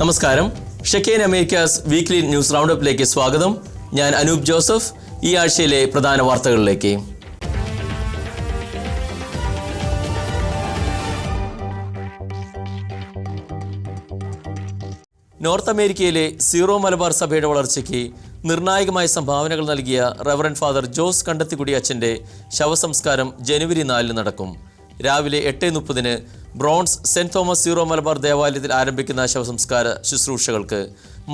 നമസ്കാരം. ഷെക്കേൻ Americas weekly news റൗണ്ടപ്പിലേക്ക് സ്വാഗതം. ഞാൻ അനൂപ് ജോസഫ്. ഈ ആഴ്ചയിലെ പ്രധാന വാർത്തകളിലേക്ക്. നോർത്ത് അമേരിക്കയിലെ സീറോ മലബാർ സഭയുടെ വളർച്ചയ്ക്ക് നിർണായകമായ സംഭാവനകൾ നൽകിയ റവറൻഡ് ഫാദർ ജോസ് കണ്ടത്തിക്കുടി അച്ഛൻ്റെ ശവസംസ്കാരം ജനുവരി 4 നടക്കും. രാവിലെ 8:30 bronze saint Thomas Syro Malabar ദേവാലയത്തിൽ ആരംഭിക്കുന്ന ശവസംസ്കാര ശുശ്രൂഷകൾക്ക്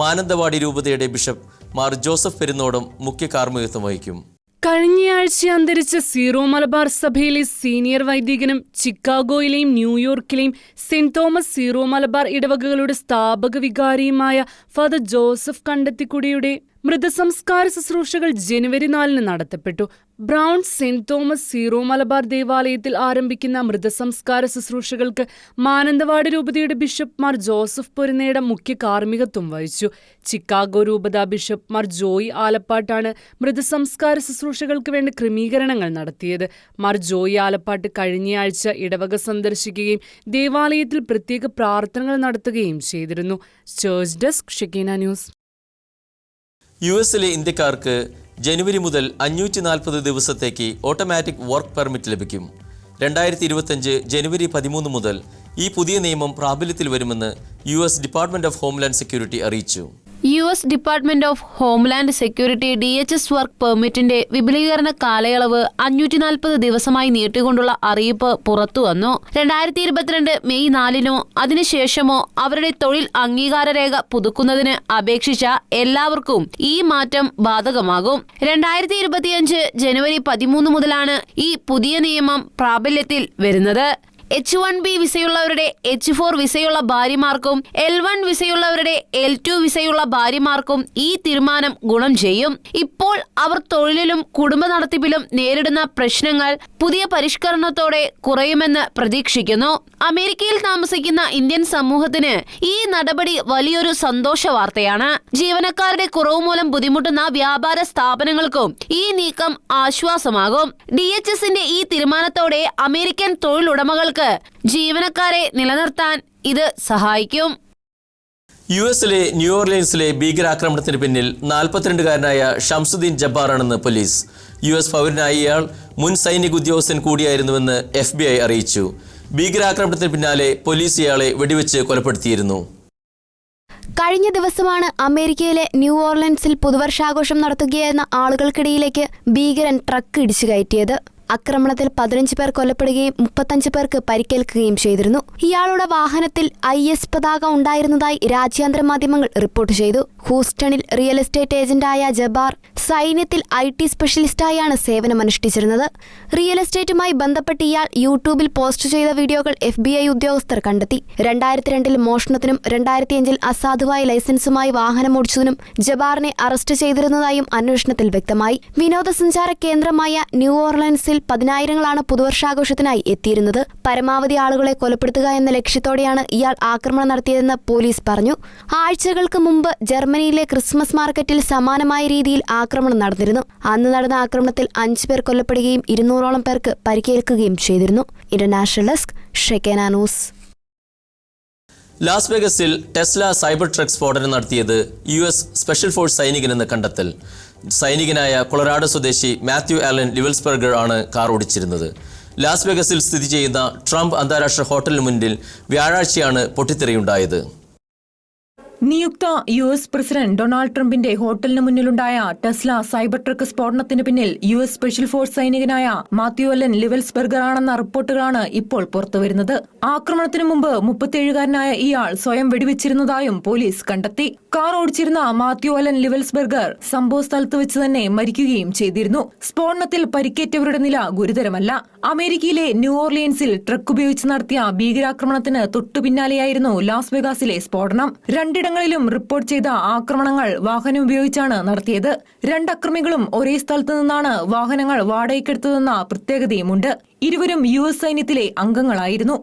മാനന്തവാടി രൂപതയുടെ ബിഷപ്പ് മാർ ജോസഫ് പെരുന്നോടം മുഖ്യ കാർമ്മികത്വം വഹിക്കും. കഴിഞ്ഞയാഴ്ച അന്തരിച്ച സീറോ മലബാർ സഭയിലെ സീനിയർ വൈദികനും ചിക്കാഗോയിലെയും ന്യൂയോർക്കിലെയും സെന്റ് തോമസ് സീറോ മലബാർ ഇടവകകളുടെ സ്ഥാപക വികാരിയുമായ ഫാദർ ജോസഫ് കണ്ടത്തിക്കുടിയുടെ മൃതസംസ്കാര ശുശ്രൂഷകൾ ജനുവരി 4 നടത്തപ്പെട്ടു. Brown saint Thomas Syro Malabar ദേവാലയത്തിൽ ആരംഭിക്കുന്ന മൃതസംസ്കാര ശുശ്രൂഷകൾക്ക് മാനന്തവാടി രൂപതയുടെ ബിഷപ്പ് മാർ ജോസഫ് പൊരുന്നേടം മുഖ്യ കാർമ്മികത്വം വഹിച്ചു. ചിക്കാഗോ രൂപത ബിഷപ്പ് മാർ ജോയി ആലപ്പാട്ടാണ് മൃതസംസ്കാര ശുശ്രൂഷകൾക്ക് വേണ്ട ക്രമീകരണങ്ങൾ നടത്തിയത്. മാർ ജോയി ആലപ്പാട്ട് കഴിഞ്ഞയാഴ്ച ഇടവക സന്ദർശിക്കുകയും ദേവാലയത്തിൽ പ്രത്യേക പ്രാർത്ഥനകൾ നടത്തുകയും ചെയ്തിരുന്നു. Church desk, Shekinah news. യുഎസിലെ ഇന്ത്യക്കാർക്ക് ജനുവരി മുതൽ 540 ദിവസത്തേക്ക് ഓട്ടോമാറ്റിക് വർക്ക് പെർമിറ്റ് ലഭിക്കും. 2025 ജനുവരി 13 മുതൽ ഈ പുതിയ നിയമം പ്രാബല്യത്തിൽ വരുമെന്ന് US department of homeland security അറിയിച്ചു. US. Department of homeland security DHS work പെർമിറ്റിന്റെ വിപുലീകരണ കാലയളവ് 540 ദിവസമായി നീട്ടിക്കൊണ്ടുള്ള അറിയിപ്പ് പുറത്തുവന്നു. 2022 മെയ് 4 അതിനുശേഷമോ അവരുടെ തൊഴിൽ അംഗീകാര രേഖ പുതുക്കുന്നതിന് അപേക്ഷിച്ച എല്ലാവർക്കും ഈ മാറ്റം ബാധകമാകും. 2025 ജനുവരി 13 മുതലാണ് ഈ പുതിയ നിയമം പ്രാബല്യത്തിൽ വരുന്നത്. H1B വിസയുള്ളവരുടെ H4 വിസയുള്ള ഭാര്യമാർക്കും L1 വിസയുള്ളവരുടെ L2 വിസയുള്ള ഭാര്യമാർക്കും ഈ തീരുമാനം ഗുണം ചെയ്യും. ഇപ്പോൾ അവർ തൊഴിലിലും കുടുംബ നടത്തിപ്പിലും നേരിടുന്ന പ്രശ്നങ്ങൾ പുതിയ പരിഷ്കരണത്തോടെ കുറയുമെന്ന് പ്രതീക്ഷിക്കുന്നു. അമേരിക്കയിൽ താമസിക്കുന്ന ഇന്ത്യൻ സമൂഹത്തിന് ഈ നടപടി വലിയൊരു സന്തോഷ വാർത്തയാണ്. ജീവനക്കാരുടെ കുറവ് മൂലം ബുദ്ധിമുട്ടുന്ന വ്യാപാര സ്ഥാപനങ്ങൾക്കും ഈ നീക്കം ആശ്വാസമാകും. DHSന്റെ ഈ തീരുമാനത്തോടെ അമേരിക്കൻ തൊഴിലുടമകൾക്ക് ജീവനക്കാരെ നിലനിർത്താൻ ഇത് സഹായിക്കും. യുഎസിലെ ന്യൂ ഓർലിയൻസിലെ ഭീകരാക്രമണത്തിന് പിന്നിൽ 42-കാരനായ ഷംസുദ്ദീൻ ജബ്ബാറാണെന്ന് പോലീസ്. യുഎസ് പൗരനായ ഇയാൾ മുൻ സൈനിക ഉദ്യോഗസ്ഥൻ കൂടിയായിരുന്നുവെന്ന് FBI അറിയിച്ചു. ഭീകരാക്രമണത്തിന് പിന്നാലെ പോലീസ് ഇയാളെ വെടിവെച്ച് കൊലപ്പെടുത്തിയിരുന്നു. കഴിഞ്ഞ ദിവസമാണ് അമേരിക്കയിലെ ന്യൂ ഓർലിയൻസിൽ പുതുവർഷാഘോഷം നടത്തുകയായിരുന്ന ആളുകൾക്കിടയിലേക്ക് ഭീകരൻ ട്രക്ക് ഇടിച്ചു കയറ്റിയത്. ആക്രമണത്തിൽ 15 പേർ കൊല്ലപ്പെടുകയും 35 പേർക്ക് പരിക്കേൽക്കുകയും ചെയ്തിരുന്നു. ഇയാളുടെ വാഹനത്തിൽ IS പതാക ഉണ്ടായിരുന്നതായി രാജ്യാന്തര മാധ്യമങ്ങൾ റിപ്പോർട്ട് ചെയ്തു. ഹൂസ്റ്റണിൽ റിയൽ എസ്റ്റേറ്റ് ഏജന്റായ ജബ്ബാർ സൈന്യത്തിൽ IT സ്പെഷ്യലിസ്റ്റായാണ് സേവനമനുഷ്ഠിച്ചിരുന്നത്. റിയൽ എസ്റ്റേറ്റുമായി ബന്ധപ്പെട്ട് ഇയാൾ യൂട്യൂബിൽ പോസ്റ്റ് ചെയ്ത വീഡിയോകൾ FBI ഉദ്യോഗസ്ഥർ കണ്ടെത്തി. 2002 മോഷണത്തിനും 2005 അസാധുവായ ലൈസൻസുമായി വാഹനമോടിച്ചതിനും ജബ്ബാറിനെ അറസ്റ്റ് ചെയ്തിരുന്നതായും അന്വേഷണത്തിൽ വ്യക്തമായി. വിനോദസഞ്ചാര കേന്ദ്രമായ ന്യൂ ഓർലിയൻസിൽ 10,000-ങ്ങളാണ് പുതുവർഷാഘോഷത്തിനായി എത്തിയിരുന്നത്. പരമാവധി ആളുകളെ കൊലപ്പെടുത്തുക എന്ന ലക്ഷ്യത്തോടെയാണ് ഇയാൾ ആക്രമണം നടത്തിയതെന്ന് പോലീസ് പറഞ്ഞു. ആഴ്ചകൾക്ക് മുമ്പ് ജർമ്മനിയിലെ ക്രിസ്മസ് മാർക്കറ്റിൽ സമാനമായ രീതിയിൽ ആക്രമണം നടന്നിരുന്നു. അന്ന് നടന്ന ആക്രമണത്തിൽ 5 പേർ കൊല്ലപ്പെടുകയും 200ഓളം പേർക്ക് പരിക്കേൽക്കുകയും ചെയ്തിരുന്നു. International desk, Shekinah news. Las വേഗസിൽ ടെസ്ല സൈബർ ട്രക്ക് സ്ഫോടനം നടത്തിയത് US സ്പെഷ്യൽ ഫോഴ്സ് സൈനികനെന്ന് കണ്ടെത്തൽ. സൈനികനായ കൊളറാഡോ സ്വദേശി മാത്യു ആലൻ ലിവൽസ്ബർഗർ ആണ് കാർ ഓടിച്ചിരുന്നത്. ലാസ് വേഗസിൽ സ്ഥിതി ചെയ്യുന്ന ട്രംപ് അന്താരാഷ്ട്ര ഹോട്ടലിന് മുന്നിൽ വ്യാഴാഴ്ചയാണ് പൊട്ടിത്തെറിയുണ്ടായത്. നിയുക്ത US പ്രസിഡന്റ് ഡൊണാൾഡ് ട്രംപിന്റെ ഹോട്ടലിന് മുന്നിലുണ്ടായ ടെസ്ല സൈബർ ട്രക്ക് സ്ഫോടനത്തിന് പിന്നിൽ US സ്പെഷ്യൽ ഫോഴ്സ് സൈനികനായ മാത്യു അലൻ ലിവൽസ്ബർഗർ ആണെന്ന റിപ്പോർട്ടുകളാണ് ഇപ്പോൾ പുറത്തുവരുന്നത്. ആക്രമണത്തിന് മുമ്പ് 37-കാരനായ ഇയാൾ സ്വയം വെടിവെച്ചിരുന്നതായും പോലീസ് കണ്ടെത്തി. കാർ ഓടിച്ചിരുന്ന മാത്യു അലൻ ലിവൽസ്ബർഗർ സംഭവ സ്ഥലത്ത് വെച്ച് തന്നെ മരിക്കുകയും ചെയ്തിരുന്നു. സ്ഫോടനത്തിൽ പരിക്കേറ്റവരുടെ നില ഗുരുതരമല്ല. അമേരിക്കയിലെ ന്യൂ ഓർലിയൻസിൽ ട്രക്ക് ഉപയോഗിച്ച് നടത്തിയ ഭീകരാക്രമണത്തിന് തൊട്ടു പിന്നാലെയായിരുന്നു ലാസ് വെഗാസിലെ സ്ഫോടനം. രണ്ടിടങ്ങളിലും റിപ്പോർട്ട് ചെയ്ത ആക്രമണങ്ങൾ വാഹനം ഉപയോഗിച്ചാണ് നടത്തിയത്. 2 അക്രമികളും ഒരേ സ്ഥലത്തു നിന്നാണ് വാഹനങ്ങൾ വാടകയ്ക്കെടുത്തതെന്ന പ്രത്യേകതയുമുണ്ട്. ഇരുവരും US സൈന്യത്തിലെ അംഗങ്ങളായിരുന്നു.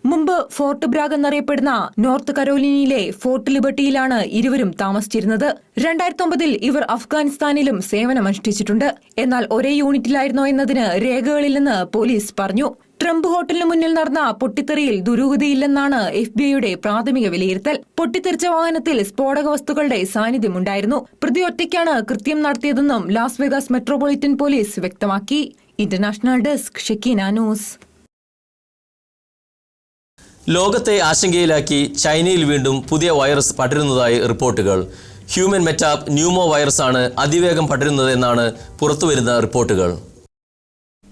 മുമ്പ് ഫോർട്ട് ബ്രാഗ് എന്നറിയപ്പെടുന്ന നോർത്ത് കരോലിനയിലെ ഫോർട്ട് ലിബർട്ടിയിലാണ് ഇരുവരും താമസിച്ചിരുന്നത്. 2009 ഇവർ അഫ്ഗാനിസ്ഥാനിലും സേവനമനുഷ്ഠിച്ചിട്ടുണ്ട്. എന്നാൽ ഒരേ യൂണിറ്റിലായിരുന്നോ എന്നതിന് രേഖകളില്ലെന്ന് പോലീസ് പറഞ്ഞു. ട്രംപ് ഹോട്ടലിന് മുന്നിൽ നടന്ന പൊട്ടിത്തെറിയിൽ ദുരൂഹതയില്ലെന്നാണ് FBI പ്രാഥമിക വിലയിരുത്തൽ. പൊട്ടിത്തെറിച്ച വാഹനത്തിൽ സ്ഫോടക വസ്തുക്കളുടെ സാന്നിധ്യമുണ്ടായിരുന്നു. പ്രതി ഒറ്റയ്ക്കാണ് കൃത്യം നടത്തിയതെന്നും ലാസ് വേഗാസ് മെട്രോപൊളിറ്റൻ പോലീസ് വ്യക്തമാക്കി. International desk Shekinah news. ലോകത്തെ ആശങ്കയിലാക്കി ചൈനയിൽ വീണ്ടും പുതിയ വൈറസ് പടരുന്നതായി റിപ്പോർട്ടുകൾ. ഹ്യൂമൻ മെറ്റാപ് ന്യൂമോ വൈറസാണ് അതിവേഗം പടരുന്നതെന്നാണ് പുറത്തുവരുന്ന റിപ്പോർട്ടുകൾ.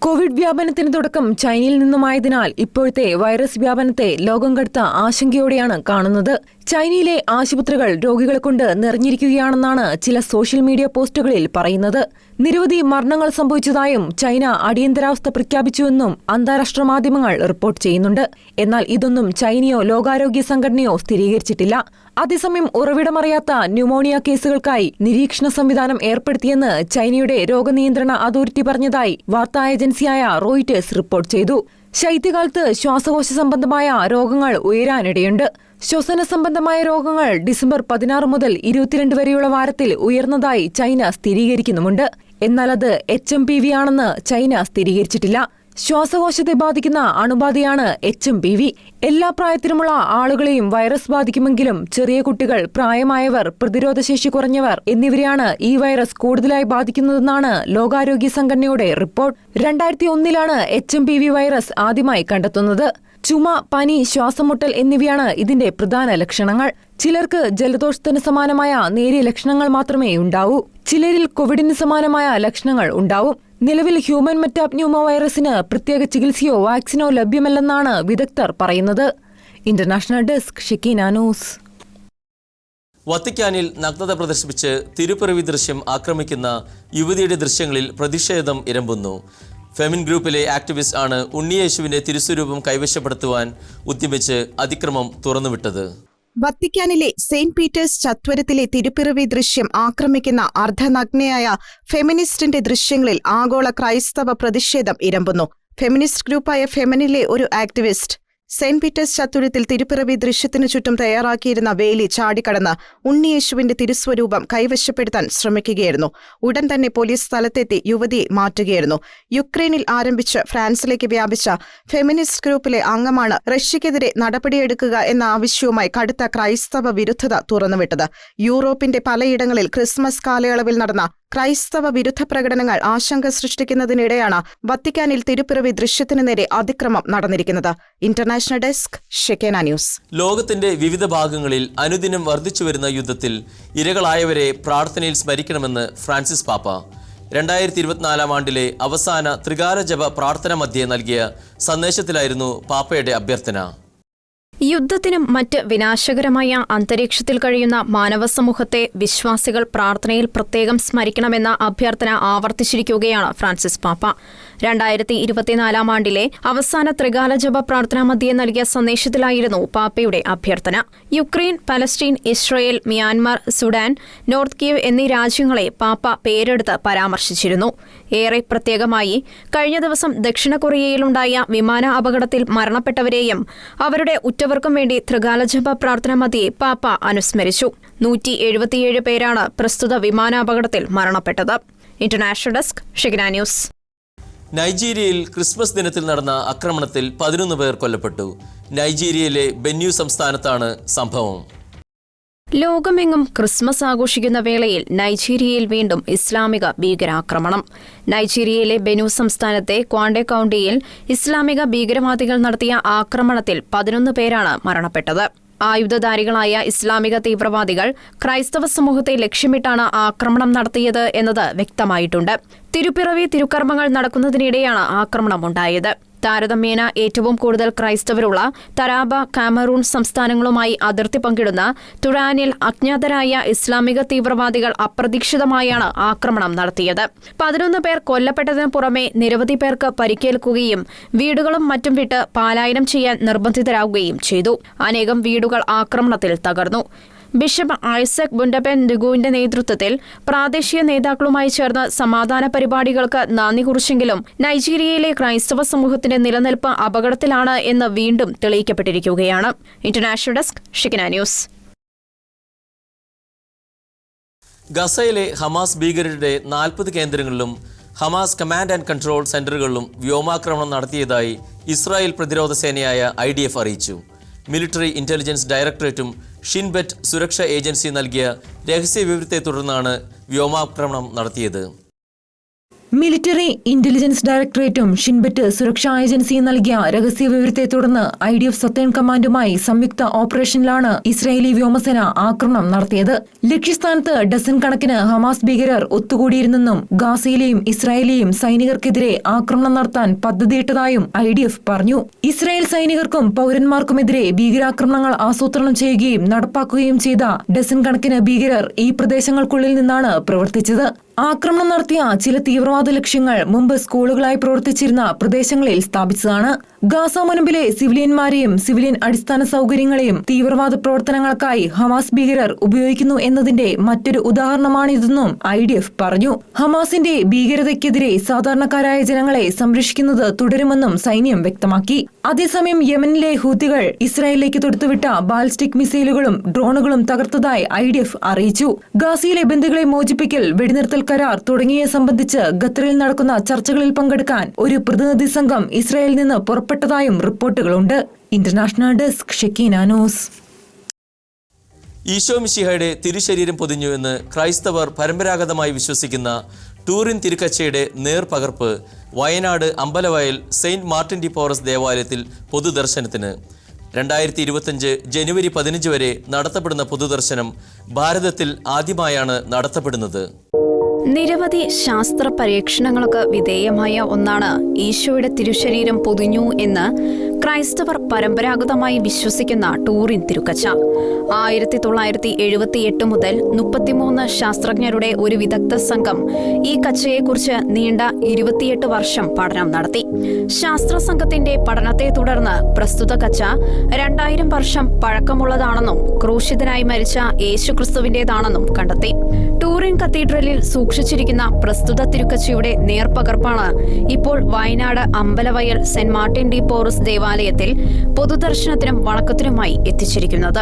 കോവിഡ് വ്യാപനത്തിന് തുടക്കം ചൈനയിൽ നിന്നുമായതിനാൽ ഇപ്പോഴത്തെ വൈറസ് വ്യാപനത്തെ ലോകം കടുത്ത ആശങ്കയോടെയാണ് കാണുന്നത്. ചൈനയിലെ ആശുപത്രികൾ രോഗികളെ കൊണ്ട് നിറഞ്ഞിരിക്കുകയാണെന്നാണ് ചില സോഷ്യൽ മീഡിയ പോസ്റ്റുകളിൽ പറയുന്നത്. നിരവധി മരണങ്ങൾ സംഭവിച്ചതായും ചൈന അടിയന്തരാവസ്ഥ പ്രഖ്യാപിച്ചുവെന്നും അന്താരാഷ്ട്ര മാധ്യമങ്ങൾ റിപ്പോർട്ട് ചെയ്യുന്നുണ്ട്. എന്നാൽ ഇതൊന്നും ചൈനയോ ലോകാരോഗ്യ സംഘടനയോ സ്ഥിരീകരിച്ചിട്ടില്ല. അതേസമയം ഉറവിടമറിയാത്ത ന്യൂമോണിയ കേസുകൾക്കായി നിരീക്ഷണ സംവിധാനം ഏർപ്പെടുത്തിയെന്ന് ചൈനയുടെ രോഗനിയന്ത്രണ അതോറിറ്റി പറഞ്ഞതായി വാർത്താ ഏജൻസിയായ റോയിറ്റേഴ്സ് റിപ്പോർട്ട് ചെയ്തു. ശൈത്യകാലത്ത് ശ്വാസകോശ സംബന്ധമായ രോഗങ്ങൾ ഉയരാനിടയുണ്ട്. ശ്വസന സംബന്ധമായ രോഗങ്ങൾ ഡിസംബർ 16 മുതൽ 22 വരെയുള്ള വാരത്തിൽ ഉയർന്നതായി ചൈന സ്ഥിരീകരിക്കുന്നുമുണ്ട്. എന്നാൽ അത് HMPV ആണെന്ന് ചൈന സ്ഥിരീകരിച്ചിട്ടില്ല. ശ്വാസകോശത്തെ ബാധിക്കുന്ന അണുബാധയാണ് HMPV. എല്ലാ പ്രായത്തിലുമുള്ള ആളുകളെയും വൈറസ് ബാധിക്കുമെങ്കിലും ചെറിയ കുട്ടികൾ, പ്രായമായവർ, പ്രതിരോധശേഷി കുറഞ്ഞവർ എന്നിവരെയാണ് ഈ വൈറസ് കൂടുതലായി ബാധിക്കുന്നതെന്നാണ് ലോകാരോഗ്യ സംഘടനയുടെ റിപ്പോർട്ട്. 2001 HMPV വൈറസ് ആദ്യമായി കണ്ടെത്തുന്നത്. ചുമ, പനി, ശ്വാസമുട്ടൽ എന്നിവയാണ് ഇതിന്റെ പ്രധാന ലക്ഷണങ്ങൾ. ചിലർക്ക് ജലദോഷത്തിന് സമാനമായ നേരിയ ലക്ഷണങ്ങൾ മാത്രമേ ഉണ്ടാവൂ. ചിലരിൽ കോവിഡിന് സമാനമായ ലക്ഷണങ്ങൾ ഉണ്ടാവും. നിലവിൽ ഹ്യൂമൻ മെറ്റാപ് ന്യൂമോ വൈറസിന് പ്രത്യേക ചികിത്സയോ വാക്സിനോ ലഭ്യമല്ലെന്നാണ് വിദഗ്ധർ പറയുന്നത്. International desk Shekinah news. വത്തിക്കാനിൽ നഗ്നത പ്രദർശിപ്പിച്ച് തിരുപ്പിറവി ദൃശ്യം ആക്രമിക്കുന്ന യുവതിയുടെ ദൃശ്യങ്ങളിൽ പ്രതിഷേധം ഇരമ്പുന്നു. ഫെമിൻ ഗ്രൂപ്പിലെ ആക്ടിവിസ്റ്റ് ആണ് ഉണ്ണിയേശുവിന്റെ തിരുസ്വരൂപം കൈവശപ്പെടുത്തുവാൻ ഉദ്യമിച്ച് അതിക്രമം തുറന്നുവിട്ടത്. വത്തിക്കാനിലെ സെയിന്റ് പീറ്റേഴ്സ് ചത്വരത്തിലെ തിരുപ്പിറവി ദൃശ്യം ആക്രമിക്കുന്ന അർദ്ധനഗ്നയായ ഫെമിനിസ്റ്റിന്റെ ദൃശ്യങ്ങളിൽ ആഗോള ക്രൈസ്തവ പ്രതിഷേധം ഇരമ്പുന്നു. ഫെമിനിസ്റ്റ് ഗ്രൂപ്പായ ഫെമിനിലെ ഒരു ആക്ടിവിസ്റ്റ് സെയിന്റ് പീറ്റേഴ്സ് ചത്വരത്തിൽ തിരുപ്പിറവി ദൃശ്യത്തിനു ചുറ്റും തയ്യാറാക്കിയിരുന്ന വേലി ചാടിക്കടന്ന് ഉണ്ണിയേശുവിന്റെ തിരുസ്വരൂപം കൈവശപ്പെടുത്താൻ ശ്രമിക്കുകയായിരുന്നു. ഉടൻ തന്നെ പോലീസ് സ്ഥലത്തെത്തി യുവതിയെ മാറ്റുകയായിരുന്നു. യുക്രൈനിൽ ആരംഭിച്ച് ഫ്രാൻസിലേക്ക് വ്യാപിച്ച ഫെമിനിസ്റ്റ് ഗ്രൂപ്പിലെ അംഗമാണ് റഷ്യക്കെതിരെ നടപടിയെടുക്കുക എന്ന ആവശ്യവുമായി കടുത്ത ക്രൈസ്തവ വിരുദ്ധത തുറന്നുവിട്ടത്. യൂറോപ്പിന്റെ പലയിടങ്ങളിൽ ക്രിസ്മസ് കാലയളവിൽ നടന്ന ക്രൈസ്തവ വിരുദ്ധ പ്രകടനങ്ങൾ ആശങ്ക സൃഷ്ടിക്കുന്നതിനിടെയാണ് വത്തിക്കാനിൽ തിരുപ്പിറവി ദൃശ്യത്തിനു നേരെ അതിക്രമം നടന്നിരിക്കുന്നത്. International desk Shekinah news. ലോകത്തിന്റെ വിവിധ ഭാഗങ്ങളിൽ അനുദിനം വർദ്ധിച്ചുവരുന്ന യുദ്ധത്തിൽ ഇരകളായവരെ പ്രാർത്ഥനയിൽ സ്മരിക്കണമെന്ന് ഫ്രാൻസിസ് പാപ്പ 2024 ആണ്ടിലെ അവസാന ത്രികാല ജപ പ്രാർത്ഥന മധ്യേ നൽകിയ സന്ദേശത്തിലായിരുന്നു പാപ്പയുടെ അഭ്യർത്ഥന. യുദ്ധത്തിനും മറ്റ് വിനാശകരമായ അന്തരീക്ഷത്തിൽ കഴിയുന്ന മാനവ സമൂഹത്തെ വിശ്വാസികൾ പ്രാർത്ഥനയിൽ പ്രത്യേകം സ്മരിക്കണമെന്ന അഭ്യർത്ഥന ആവർത്തിച്ചിരിക്കുകയാണ് ഫ്രാൻസിസ് പാപ്പ. 2024 ആണ്ടിലെ അവസാന ത്രികാല ജപ പ്രാർത്ഥനാ മധ്യേ നൽകിയ സന്ദേശത്തിലായിരുന്നു പാപ്പയുടെ അഭ്യർത്ഥന. Ukraine, Palestine, Israel, Myanmar, Sudan, North Kiev എന്നീ രാജ്യങ്ങളെ പാപ്പ പേരെടുത്ത് പരാമർശിച്ചിരുന്നു. ഏറെ പ്രത്യേകമായി കഴിഞ്ഞ ദിവസം ദക്ഷിണ കൊറിയയിലുണ്ടായ വിമാന അപകടത്തിൽ മരണപ്പെട്ടവരെയും അവരുടെ ഉറ്റവർക്കും വേണ്ടി ത്രികാല ജപ പ്രാർത്ഥന മധ്യേ പാപ്പ അനുസ്മരിച്ചു. 177 പേരാണ് പ്രസ്തുത വിമാനാപകടത്തിൽ മരണപ്പെട്ടത്. International desk Shekinah news. നൈജീരിയയിൽ ക്രിസ്മസ് ദിനത്തിൽ നടന്ന ആക്രമണത്തിൽ 11 പേർ കൊല്ലപ്പെട്ടു. നൈജീരിയയിലെ ബെന്യു സംസ്ഥാനത്താണ് സംഭവം. ലോകമെങ്ങും ക്രിസ്മസ് ആഘോഷിക്കുന്ന വേളയിൽ നൈജീരിയയിൽ വീണ്ടും ഇസ്ലാമിക ഭീകരാക്രമണം. നൈജീരിയയിലെ ബെനു സംസ്ഥാനത്തെ ക്വാണ്ടെ കൌണ്ടിയിൽ ഇസ്ലാമിക ഭീകരവാദികൾ നടത്തിയ ആക്രമണത്തിൽ 11 പേരാണ് മരണപ്പെട്ടത്. ആയുധധാരികളായ ഇസ്ലാമിക തീവ്രവാദികൾ ക്രൈസ്തവ സമൂഹത്തെ ലക്ഷ്യമിട്ടാണ് ആക്രമണം നടത്തിയത് എന്നത് വ്യക്തമായിട്ടുണ്ട്. തിരുപ്പിറവി തിരുക്കർമ്മങ്ങൾ നടക്കുന്നതിനിടെയാണ് ആക്രമണമുണ്ടായത്. താരതമ്യേന ഏറ്റവും കൂടുതൽ ക്രൈസ്തവരുള്ള തരാബ, കാമറൂൺ സംസ്ഥാനങ്ങളുമായി അതിർത്തി പങ്കിടുന്ന തുറാനിൽ അജ്ഞാതരായ ഇസ്ലാമിക തീവ്രവാദികൾ അപ്രതീക്ഷിതമായാണ് ആക്രമണം നടത്തിയത്. 11 പേർ കൊല്ലപ്പെട്ടതിനു പുറമെ നിരവധി പേർക്ക് പരിക്കേൽക്കുകയും വീടുകളും മറ്റും വിട്ട് പലായനം ചെയ്യാൻ നിർബന്ധിതരാകുകയും ചെയ്തു. അനേകം വീടുകൾ ആക്രമണത്തിൽ തകർന്നു. ബിഷപ്പ് ഐസക് ബുണ്ടപെൻ ഡിഗുവിന്റെ നേതൃത്വത്തിൽ പ്രാദേശിക നേതാക്കളുമായി ചേർന്ന് സമാധാന പരിപാടികൾക്ക് നന്ദി കുറിച്ചെങ്കിലും നൈജീരിയയിലെ ക്രൈസ്തവ സമൂഹത്തിന്റെ നിലനിൽപ്പ് അപകടത്തിലാണ് എന്ന് വീണ്ടും തെളിയിക്കപ്പെട്ടിരിക്കുകയാണ്. International desk Shekinah news. ഗസയിലെ ഹമാസ് ഭീകരരുടെ 40 കേന്ദ്രങ്ങളിലും ഹമാസ് കമാൻഡ് ആൻഡ് കൺട്രോൾ സെന്ററുകളിലും വ്യോമാക്രമണം നടത്തിയതായി ഇസ്രായേൽ പ്രതിരോധ സേനയായ IDF അറിയിച്ചു. മിലിറ്ററി ഇന്റലിജൻസ് ഡയറക്ടറേറ്റും ഷിൻബെറ്റ് സുരക്ഷാ ഏജൻസി നൽകിയ രഹസ്യ വിവരത്തെ തുടർന്നാണ് വ്യോമാക്രമണം നടത്തിയത്. മിലിറ്ററി ഇന്റലിജൻസ് ഡയറക്ടറേറ്റും ഷിൻബെറ്റ് സുരക്ഷാ ഏജൻസിയും നൽകിയ രഹസ്യ വിവരത്തെ തുടർന്ന് IDF സത്തേൺ കമാൻഡുമായി സംയുക്ത ഓപ്പറേഷനിലാണ് ഇസ്രായേലി വ്യോമസേന ആക്രമണം നടത്തിയത്. ലക്ഷ്യസ്ഥാനത്ത് ഡസൻ കണക്കിന് ഹമാസ് ഭീകരർ ഒത്തുകൂടിയിരുന്നെന്നും ഗാസയിലെയും ഇസ്രായേലിലെയും സൈനികർക്കെതിരെ ആക്രമണം നടത്താൻ പദ്ധതിയിട്ടതായും IDF പറഞ്ഞു. ഇസ്രായേൽ സൈനികർക്കും പൗരന്മാർക്കുമെതിരെ ഭീകരാക്രമണങ്ങൾ ആസൂത്രണം ചെയ്യുകയും നടപ്പാക്കുകയും ചെയ്ത ഡസൻ കണക്കിന് ഭീകരർ ഈ പ്രദേശങ്ങൾക്കുള്ളിൽ നിന്നാണ് പ്രവർത്തിച്ചത്. ആക്രമണം നടത്തിയ ചില തീവ്രവാദ ലക്ഷ്യങ്ങൾ മുമ്പ് സ്കൂളുകളായി പ്രവർത്തിച്ചിരുന്ന പ്രദേശങ്ങളിൽ സ്ഥാപിച്ചതാണ്. ഗാസ മുനമ്പിലെ സിവിലിയന്മാരെയും സിവിലിയൻ അടിസ്ഥാന സൗകര്യങ്ങളെയും തീവ്രവാദ പ്രവർത്തനങ്ങൾക്കായി ഹമാസ് ഭീകരർ ഉപയോഗിക്കുന്നു എന്നതിന്റെ മറ്റൊരു ഉദാഹരണമാണിതെന്നും IDF പറഞ്ഞു. ഹമാസിന്റെ ഭീകരതയ്ക്കെതിരെ സാധാരണക്കാരായ ജനങ്ങളെ സംരക്ഷിക്കുന്നത് തുടരുമെന്നും സൈന്യം വ്യക്തമാക്കി. അതേസമയം യമനിലെ ഹൂത്തികൾ ഇസ്രായേലിലേക്ക് തൊടുത്തുവിട്ട ബാലിസ്റ്റിക് മിസൈലുകളും ഡ്രോണുകളും തകർത്തതായി IDF അറിയിച്ചു. ഗാസയിലെ ബന്ദികളെ മോചിപ്പിക്കൽ, വെടിനിർത്തൽ കരാർ തുടങ്ങിയ സംബന്ധിച്ച് ഖത്തറിൽ നടക്കുന്ന ചർച്ചകളിൽ പങ്കെടുക്കാൻ ഒരു പ്രതിനിധി സംഘം ഇസ്രായേലിൽ നിന്ന് പുറപ്പെട്ടതായും റിപ്പോർട്ടുകളുണ്ട്. International desk, Shekinah news. ഈശോ മിശിഹായുടെ തിരുശരീരം പൊതിഞ്ഞു എന്ന് ക്രൈസ്തവർ പരമ്പരാഗതമായി വിശ്വസിക്കുന്ന ടൂറിൻ തിരുക്കച്ചയുടെ നേർപകർപ്പ് Wayanad Ambalavayal saint Martin de Porres ദേവാലയത്തിൽ പൊതുദർശനത്തിന്. 2025 ജനുവരി 15 വരെ നടത്തപ്പെടുന്ന പൊതുദർശനം ഭാരതത്തിൽ ആദ്യമായാണ് നടത്തപ്പെടുന്നത്. നിരവധി ശാസ്ത്ര പരീക്ഷണങ്ങൾക്ക് വിധേയമായ ഒന്നാണ് ഈശോയുടെ തിരുശരീരം പൊതിഞ്ഞു എന്ന് ക്രൈസ്തവർ പരമ്പരാഗതമായി വിശ്വസിക്കുന്ന ടൂറിൻ തിരുക്കച്ച. 1978 മുതൽ 33 ശാസ്ത്രജ്ഞരുടെ ഒരു വിദഗ്ധ സംഘം ഈ കച്ചയെക്കുറിച്ച് നീണ്ട 28 വർഷം പഠനം നടത്തി. ശാസ്ത്ര സംഘത്തിന്റെ പഠനത്തെ തുടർന്ന് പ്രസ്തുത കച്ച 2000 വർഷം പഴക്കമുള്ളതാണെന്നും ക്രൂശിതനായി മരിച്ച യേശുക്രിസ്തുവിന്റേതാണെന്നും കണ്ടെത്തി. ടൂറിൻ കത്തീഡ്രലിൽ സൂക്ഷിച്ചിരിക്കുന്ന പ്രസ്തുത തിരുക്കച്ചയുടെ നേർപകർപ്പാണ് ഇപ്പോൾ Wayanad Ambalavayal saint Martin de Porres ദേവാലയത്തിൽ പൊതുദർശനത്തിനും വണക്കത്തിനുമായി എത്തിച്ചിരിക്കുന്നത്.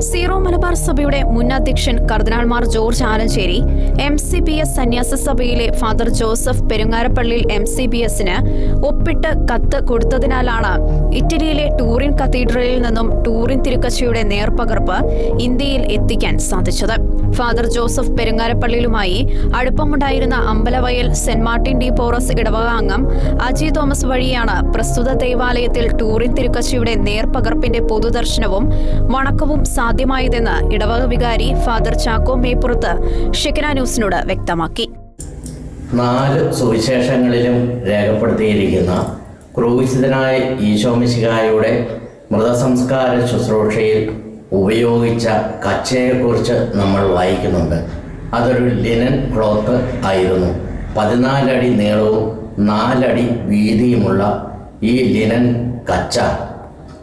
സീറോ മലബാർ സഭയുടെ മുൻ അധ്യക്ഷൻ കർദിനാൾമാർ ജോർജ് ആലഞ്ചേരി, MCBS സന്യാസ സഭയിലെ ഫാദർ ജോസഫ് പെരുങ്ങാരപ്പള്ളിയിൽ MCBSന് ഒപ്പിട്ട് കത്ത് കൊടുത്തതിനാലാണ് ഇറ്റലിയിലെ ടൂറിൻ കത്തീഡ്രലിൽ നിന്നും ടൂറിൻ തിരുക്കച്ചയുടെ നേർപകർപ്പ് ഇന്ത്യയിൽ എത്തിക്കാൻ സാധിച്ചത്. ഫാദർ ജോസഫ് പെരുങ്ങാരപ്പള്ളിയിലുമായി അടുപ്പമുണ്ടായിരുന്ന Ambalavayal saint Martin de Porres ഇടവക അംഗം അജി തോമസ് വഴിയാണ് പ്രസ്തുത ദേവാലയത്തിൽ ടൂറിൻ തിരുക്കച്ചയുടെ നേർപകർപ്പിന്റെ പൊതുദർശനവും വണക്കവും സാധ്യമായതെന്ന് ഇടവക വികാരി ഫാദർ ചാക്കോ മേപ്പുറത്ത് ഷെക്കീന ന്യൂസിനോട് വ്യക്തമാക്കി. 4 സുവിശേഷങ്ങളിലും രേഖപ്പെടുത്തിയിരിക്കുന്ന ക്രൂശിതനായ ഈശോമിശിഹായുടെ മൃതസംസ്കാര ശുശ്രൂഷയിൽ ഉപയോഗിച്ച കച്ചയെക്കുറിച്ച് നമ്മൾ വായിക്കുന്നുണ്ട്. അതൊരു ലിനൻ ക്ലോത്ത് ആയിരുന്നു. 14 അടി നീളവും 4 അടി വീതിയുമുള്ള ഈ ലിനൻ കച്ച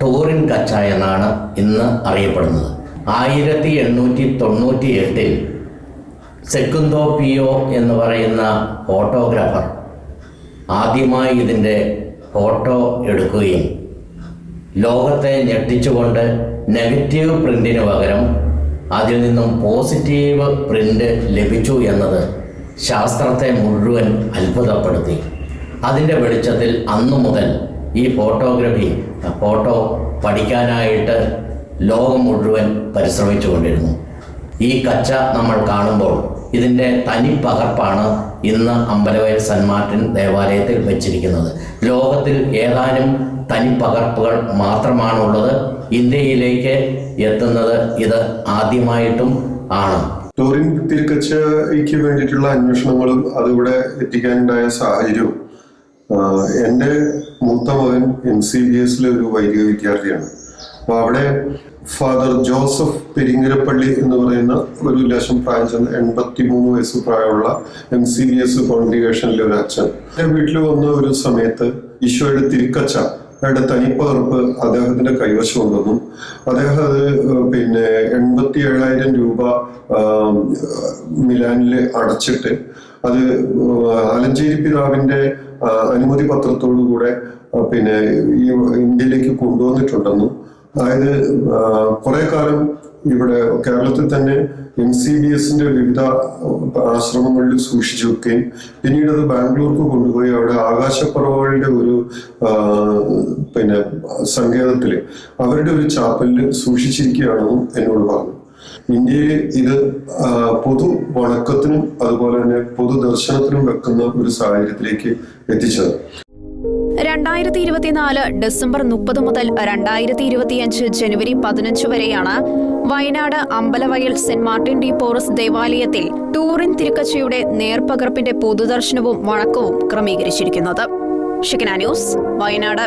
ടൂറിൻ കച്ച എന്നാണ് ഇന്ന് അറിയപ്പെടുന്നത്. 1898 സെക്കുന്തോ പിയോ എന്ന് പറയുന്ന ഫോട്ടോഗ്രാഫർ ആദ്യമായി ഇതിൻ്റെ ഫോട്ടോ എടുക്കുകയും ലോകത്തെ ഞെട്ടിച്ചുകൊണ്ട് നെഗറ്റീവ് പ്രിന്റിന് പകരം അതിൽ നിന്നും പോസിറ്റീവ് പ്രിന്റ് ലഭിച്ചു എന്നത് ശാസ്ത്രത്തെ മുഴുവൻ അത്ഭുതപ്പെടുത്തി. അതിൻ്റെ വെളിച്ചത്തിൽ അന്നു മുതൽ ഈ ഫോട്ടോ പഠിക്കാനായിട്ട് ലോകം മുഴുവൻ പരിശ്രമിച്ചുകൊണ്ടിരുന്നു. ഈ കച്ച നമ്മൾ കാണുമ്പോൾ ഇതിൻ്റെ തനി പകർപ്പാണ് ഇന്ന് അമ്പലവയൽ സെന്റ് മാർട്ടിൻ ദേവാലയത്തിൽ വെച്ചിരിക്കുന്നത്. ലോകത്തിൽ ഏതാനും തനി പകർപ്പുകൾ മാത്രമാണുള്ളത്. ഇന്ത്യയിലേക്ക് എത്തുന്നത് ഇത് ആദ്യമായിട്ടും ആണ്. ടൂറിൻ തിരുക്കച്ചയ്ക്ക് വേണ്ടിയിട്ടുള്ള അന്വേഷണങ്ങളും അതിവിടെ എത്തിക്കാനുണ്ടായ സാഹചര്യവും, എൻ്റെ മൂത്ത മകൻ MCBSലെ ഒരു വൈദിക വിദ്യാർത്ഥിയാണ്. അപ്പോൾ അവിടെ ഫാദർ ജോസഫ് പെരിങ്ങരപ്പള്ളി എന്ന് പറയുന്ന ഒരു ലക്ഷം പ്രായം ചെന്ന 83 വയസ്സ് പ്രായമുള്ള MCBS കോൺഗ്രിഗേഷനിലെ ഒരു അച്ഛൻ എൻ്റെ വീട്ടിൽ വന്ന ഒരു സമയത്ത് ഈശോയുടെ തിരുക്കച്ച അയാളുടെ തനിപ്പകർപ്പ് അദ്ദേഹത്തിന്റെ കൈവശം ഉണ്ടെന്നും അദ്ദേഹം അത് 87,000 രൂപ മിലാനിൽ അടച്ചിട്ട് അത് ആലഞ്ചേരി പിതാവിന്റെ അനുമതി പത്രത്തോടു കൂടെ ഈ ഇന്ത്യയിലേക്ക് കൊണ്ടുവന്നിട്ടുണ്ടെന്നും അതായത് കുറെ കാലം ഇവിടെ കേരളത്തിൽ തന്നെ NCBSന്റെ വിവിധ ആശ്രമങ്ങളിൽ സൂക്ഷിച്ചു വെക്കുകയും പിന്നീട് അത് ബാംഗ്ലൂർക്ക് കൊണ്ടുപോയി അവിടെ ആകാശപ്പറവകളുടെ ഒരു സങ്കേതത്തില് അവരുടെ ഒരു ചാപ്പലിൽ സൂക്ഷിച്ചിരിക്കുകയാണെന്നും എന്നോട് പറഞ്ഞു. ഇന്ത്യയിൽ ഇത് പൊതു വണക്കത്തിനും അതുപോലെ തന്നെ പൊതു ദർശനത്തിനും വെക്കുന്ന ഒരു സാഹചര്യത്തിലേക്ക് എത്തിച്ചത്. 2024 ഡിസംബർ 30 മുതൽ 2025 ജനുവരി 15 വരെയാണ് Wayanad Ambalavayal saint Martin de Porres ദേവാലയത്തിൽ ടൂറിൻ തിരുക്കച്ചയുടെ നേർപകർപ്പിന്റെ പൊതുദർശനവും വണക്കവും ക്രമീകരിച്ചിരിക്കുന്നത്. ഷിക്കന ന്യൂസ്, വയനാട്.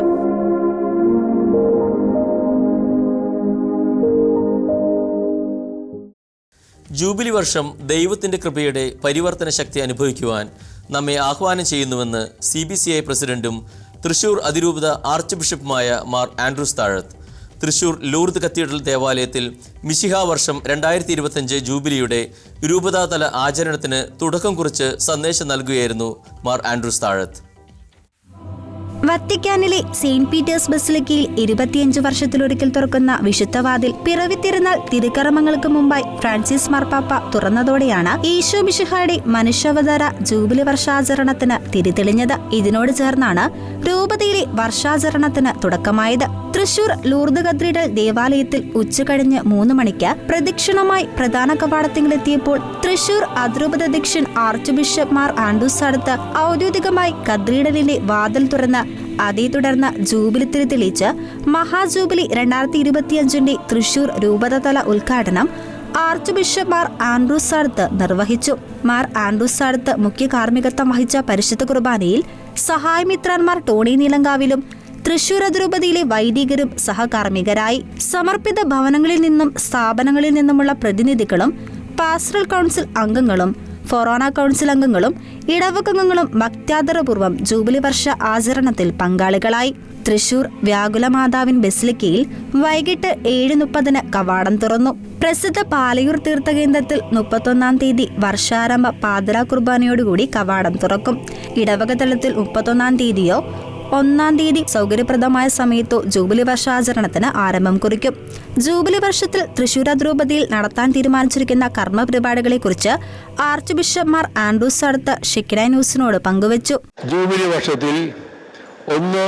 ജൂബിലി വർഷം ദൈവത്തിൻ്റെ കൃപയുടെ പരിവർത്തന ശക്തി അനുഭവിക്കുവാൻ നമ്മെ ആഹ്വാനം ചെയ്യുന്നുവെന്ന് CBCI പ്രസിഡന്റും തൃശൂർ അതിരൂപത ആർച്ച് ബിഷപ്പുമായ മാർ ആൻഡ്രൂസ് താഴത്ത് തൃശൂർ ലൂർദ് കത്തീഡ്രൽ ദേവാലയത്തിൽ മിശിഹ വർഷം 2025 ജൂബിലിയുടെ രൂപതാതല ആചരണത്തിന് തുടക്കം കുറിച്ച് സന്ദേശം നൽകുകയായിരുന്നു മാർ ആൻഡ്രൂസ് താഴത്ത്. വത്തിക്കാനിലെ സെയിന്റ് പീറ്റേഴ്സ് ബസിലിക്കയിൽ 25 വർഷത്തിലൊരിക്കൽ തുറക്കുന്ന വിശുദ്ധവാതിൽ പിറവി തിരുനാൾ തിരുക്കർമ്മങ്ങൾക്ക് മുമ്പായി ഫ്രാൻസിസ് മാർപ്പാപ്പ തുറന്നതോടെയാണ് ഈശോ മിശിഹായുടെ മനുഷ്യാവതാര ജൂബിലി വർഷാചരണത്തിന് തിരിതെളിഞ്ഞത്. ഇതിനോട് ചേർന്നാണ് രൂപതയിലെ വർഷാചരണത്തിന് തുടക്കമായത്. തൃശൂർ ലൂർദ് കത്തീഡ്രൽ ദേവാലയത്തിൽ ഉച്ചകഴിഞ്ഞ് 3 മണിക്ക് പ്രദക്ഷിണമായി പ്രധാന കവാടത്തിലെത്തിയപ്പോൾ തൃശൂർ അതിരൂപത അധ്യക്ഷൻ ആർച്ച് ബിഷപ്പ് മാർ ആൻഡ്രൂസ് താഴത്ത് ഔദ്യോഗികമായി കത്തീഡ്രലിന്റെ വാതിൽ തുറന്ന് അതേ തുടർന്ന് ജൂബിലി തിരിതെളിച്ച് മഹാജൂബിലി 2025 തൃശൂർ രൂപതതല ഉദ്ഘാടനം ആർച്ച് ബിഷപ്പ് മാർ ആൻഡ്രൂസ് താഴത്ത് നിർവഹിച്ചു. മാർ ആൻഡ്രൂസ് താഴത്ത് മുഖ്യ കാർമ്മികത്വം വഹിച്ച പരിശുദ്ധ കുർബാനയിൽ സഹായമിത്രന്മാർ ടോണി നീലങ്കാവിലും തൃശൂർ അതിരൂപതയിലെ വൈദികരും സഹകാർമ്മികരായി. സമർപ്പിത ഭവനങ്ങളിൽ നിന്നും സ്ഥാപനങ്ങളിൽ നിന്നുമുള്ള പ്രതിനിധികളും പാസ്റ്ററൽ കൗൺസിൽ അംഗങ്ങളും ഫൊറോന കൗൺസിൽ അംഗങ്ങളും ഇടവകംഗങ്ങളും ഭക്ത്യാദരപൂർവ്വം ജൂബിലി വർഷ ആചരണത്തിൽ പങ്കാളികളായി. തൃശൂർ വ്യാകുലമാതാവിൻ ബസിലിക്കയിൽ വൈകിട്ട് 7:30 കവാടം തുറന്നു. പ്രസിദ്ധ പാലയൂർ തീർത്ഥകേന്ദ്രത്തിൽ 31-ാം തീയതി വർഷാരംഭ പാതിരാ കുർബാനയോടുകൂടി കവാടം തുറക്കും. ഇടവക തലത്തിൽ 31-ാം തീയതിയോ 1-ാം തീയതി സൗകര്യപ്രദമായ സമയത്തോ ജൂബിലി വർഷാചരണത്തിന് ആരംഭം കുറിക്കും. ജൂബിലി വർഷത്തിൽ തൃശൂർ അതിരൂപതയിൽ നടത്താൻ തീരുമാനിച്ചിരിക്കുന്ന കർമ്മ പരിപാടികളെക്കുറിച്ച് ആർച്ച് ബിഷപ്പ് മാർ ആൻഡ്രൂസ് താഴത്ത് ഷിക്കന ന്യൂസിനോട് പങ്കുവച്ചു. ജൂബിലി വർഷത്തിൽ ഒന്ന്,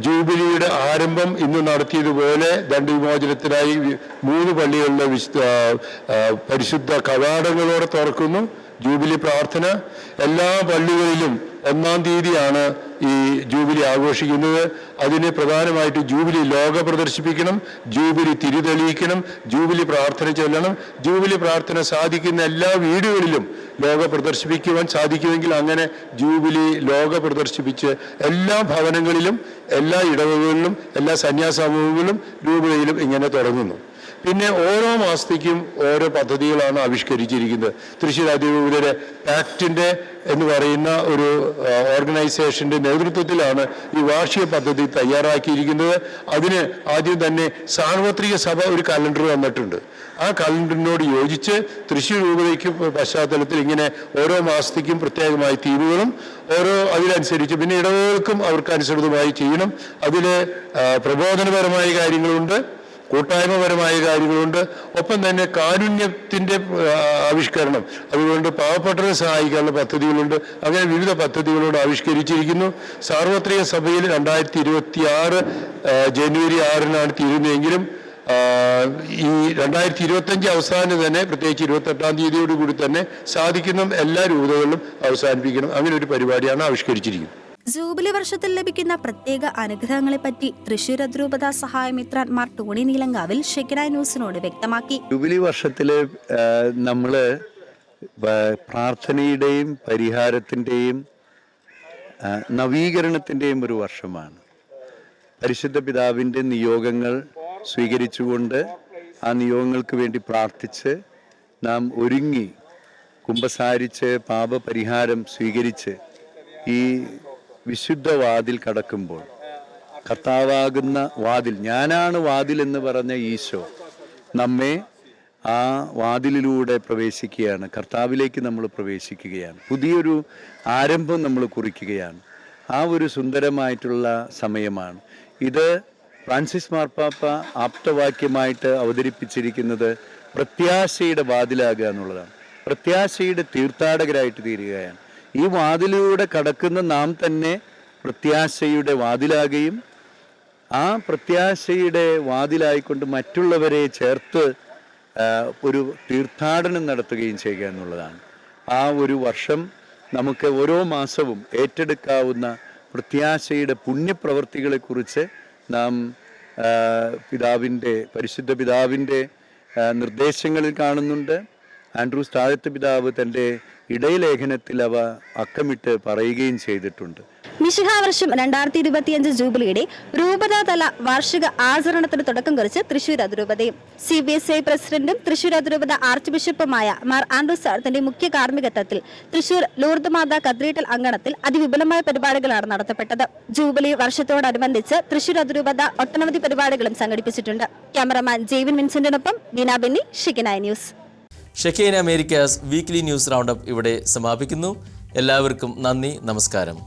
ജൂബിലിയുടെ ആരംഭം ഇന്ന് നടത്തിയതുപോലെ ദണ്ഡവിമോചനത്തിനായി 3 പള്ളികളിലെ പരിശുദ്ധ കവാടങ്ങളോടെ തുറക്കുന്നു. ജൂബിലി പ്രാർത്ഥന എല്ലാ പള്ളികളിലും 1-ാം തീയതിയാണ് ഈ ജൂബിലി ആഘോഷിക്കുന്നത്. അതിന് പ്രധാനമായിട്ട് ജൂബിലി ലോക പ്രദർശിപ്പിക്കണം, ജൂബിലി തിരിതെളിയിക്കണം, ജൂബിലി പ്രാർത്ഥന ചൊല്ലണം. ജൂബിലി പ്രാർത്ഥന സാധിക്കുന്ന എല്ലാ വീടുകളിലും ലോക പ്രദർശിപ്പിക്കുവാൻ സാധിക്കുമെങ്കിൽ അങ്ങനെ ജൂബിലി ലോക പ്രദർശിപ്പിച്ച് എല്ലാ ഭവനങ്ങളിലും എല്ലാ ഇടവകളിലും എല്ലാ സന്യാസമൂഹങ്ങളിലും രൂപതയിലും ഇങ്ങനെ തുടങ്ങുന്നു. പിന്നെ ഓരോ മാസത്തേക്കും ഓരോ പദ്ധതികളാണ് ആവിഷ്കരിച്ചിരിക്കുന്നത്. തൃശ്ശൂർ അതിരൂപതയുടെ പാക്റ്റിൻ്റെ എന്ന് പറയുന്ന ഒരു ഓർഗനൈസേഷൻ്റെ നേതൃത്വത്തിലാണ് ഈ വാർഷിക പദ്ധതി തയ്യാറാക്കിയിരിക്കുന്നത്. അതിന് ആദ്യം തന്നെ സാർവത്രിക സഭ ഒരു കലണ്ടർ വന്നിട്ടുണ്ട്. ആ കലണ്ടറിനോട് യോജിച്ച് തൃശ്ശൂർ രൂപതയ്ക്ക് പശ്ചാത്തലത്തിൽ ഇങ്ങനെ ഓരോ മാസത്തേക്കും പ്രത്യേകമായി തീമുകളും അതിനനുസരിച്ച് പിന്നെ ഇടവുകൾക്കും അവർക്ക് അനുസൃതമായി ചെയ്യണം. അതിൽ പ്രബോധനപരമായ കാര്യങ്ങളുണ്ട്, കൂട്ടായ്മപരമായ കാര്യങ്ങളുണ്ട്, ഒപ്പം തന്നെ കാരുണ്യത്തിൻ്റെ ആവിഷ്കരണം, അതുകൊണ്ട് പാവപ്പെട്ടവരെ സഹായിക്കാനുള്ള പദ്ധതികളുണ്ട്. അങ്ങനെ വിവിധ പദ്ധതികളോട് ആവിഷ്കരിച്ചിരിക്കുന്നു. സാർവത്രിക സഭയിൽ 2026 ജനുവരി 6-നാണ് തീരുന്നതെങ്കിലും ഈ 2025 അവസാനം തന്നെ, പ്രത്യേകിച്ച് 28-ാം തീയതിയോടുകൂടി തന്നെ സാധിക്കുന്ന എല്ലാ രൂപതകളിലും അവസാനിപ്പിക്കണം. അങ്ങനെ ഒരു പരിപാടിയാണ് ആവിഷ്കരിച്ചിരിക്കുന്നത്. ജൂബിലി വർഷത്തിൽ ലഭിക്കുന്ന പ്രത്യേക അനുഗ്രഹങ്ങളെപ്പറ്റി തൃശൂർ അതിരൂപത സഹായമിത്രൻ മാർ ടോണി നീലങ്കാവിൽ ഷിക്കന ന്യൂസിനോട് വ്യക്തമാക്കി. ജൂബിലി വർഷത്തില് നമ്മള് പ്രാർത്ഥനയുടെയും പരിഹാരത്തിൻ്റെയും നവീകരണത്തിൻ്റെയും ഒരു വർഷമാണ്. പരിശുദ്ധ പിതാവിൻ്റെ നിയോഗങ്ങൾ സ്വീകരിച്ചുകൊണ്ട് ആ നിയോഗങ്ങൾക്ക് വേണ്ടി പ്രാർത്ഥിച്ച് നാം ഒരുങ്ങി കുമ്പസാരിച്ച് പാപപരിഹാരം സ്വീകരിച്ച് ഈ വിശുദ്ധ വാതിൽ കടക്കുമ്പോൾ കർത്താവാകുന്ന വാതിൽ, ഞാനാണ് വാതിൽ എന്ന് പറഞ്ഞ ഈശോ നമ്മെ ആ വാതിലിലൂടെ പ്രവേശിക്കുകയാണ്. കർത്താവിലേക്ക് നമ്മൾ പ്രവേശിക്കുകയാണ്. പുതിയൊരു ആരംഭം നമ്മൾ കുറിക്കുകയാണ്. ആ ഒരു സുന്ദരമായിട്ടുള്ള സമയമാണ് ഇത്. ഫ്രാൻസിസ് മാർപ്പാപ്പ ആപ്തവാക്യമായിട്ട് അവതരിപ്പിച്ചിരിക്കുന്നത് പ്രത്യാശയുടെ വാതിലാകുക എന്നുള്ളതാണ്. പ്രത്യാശയുടെ തീർത്ഥാടകരായിട്ട് തീരുകയാണ്. ഈ വാതിലൂടെ കടക്കുന്ന നാം തന്നെ പ്രത്യാശയുടെ വാതിലാകുകയും ആ പ്രത്യാശയുടെ വാതിലായിക്കൊണ്ട് മറ്റുള്ളവരെ ചേർത്ത് ഒരു തീർത്ഥാടനം നടത്തുകയും ചെയ്യുക എന്നുള്ളതാണ്. ആ ഒരു വർഷം നമുക്ക് ഓരോ മാസവും ഏറ്റെടുക്കാവുന്ന പ്രത്യാശയുടെ പുണ്യപ്രവൃത്തികളെക്കുറിച്ച് നാം പരിശുദ്ധ പിതാവിൻ്റെ നിർദ്ദേശങ്ങളിൽ കാണുന്നുണ്ട്. ആൻഡ്രൂസ് താഴത്ത് പിതാവ് തൻ്റെ ഇടയലേഖനത്തിൽ അവ അക്കമിട്ട് പറയുകയും ചെയ്തിട്ടുണ്ട്. മിശിഹാ വർഷം 2025 ജൂബിലിയുടെ രൂപതാതല വാർഷിക ആചരണത്തിന് തുടക്കം കുറിച്ച് തൃശൂർ അതിരൂപതയും CBSI പ്രസിഡന്റും തൃശൂർ അതിരൂപത ആർച്ച് ബിഷപ്പുമായ മാർ ആൻഡ്രൂസ് താഴത്തിന്റെ മുഖ്യ കാർമ്മികത്വത്തിൽ തൃശൂർ ലൂർദ് മാതാ കത്തീഡ്രൽ അങ്കണത്തിൽ അതിവിപുലമായ പരിപാടികളാണ് നടത്തപ്പെട്ടത്. ജൂബിലി വർഷത്തോടനുബന്ധിച്ച് തൃശൂർ അതിരൂപത ഒട്ടനവധി പരിപാടികളും സംഘടിപ്പിച്ചിട്ടുണ്ട്. ക്യാമറമാൻ ജെയ്വിൻ വിൻസെന്റിനൊപ്പം Beena Benny, Shekinah news. Shekinah Americas weekly news roundup ഇവിടെ സമാപിക്കുന്നു. എല്ലാവർക്കും നന്ദി, നമസ്കാരം.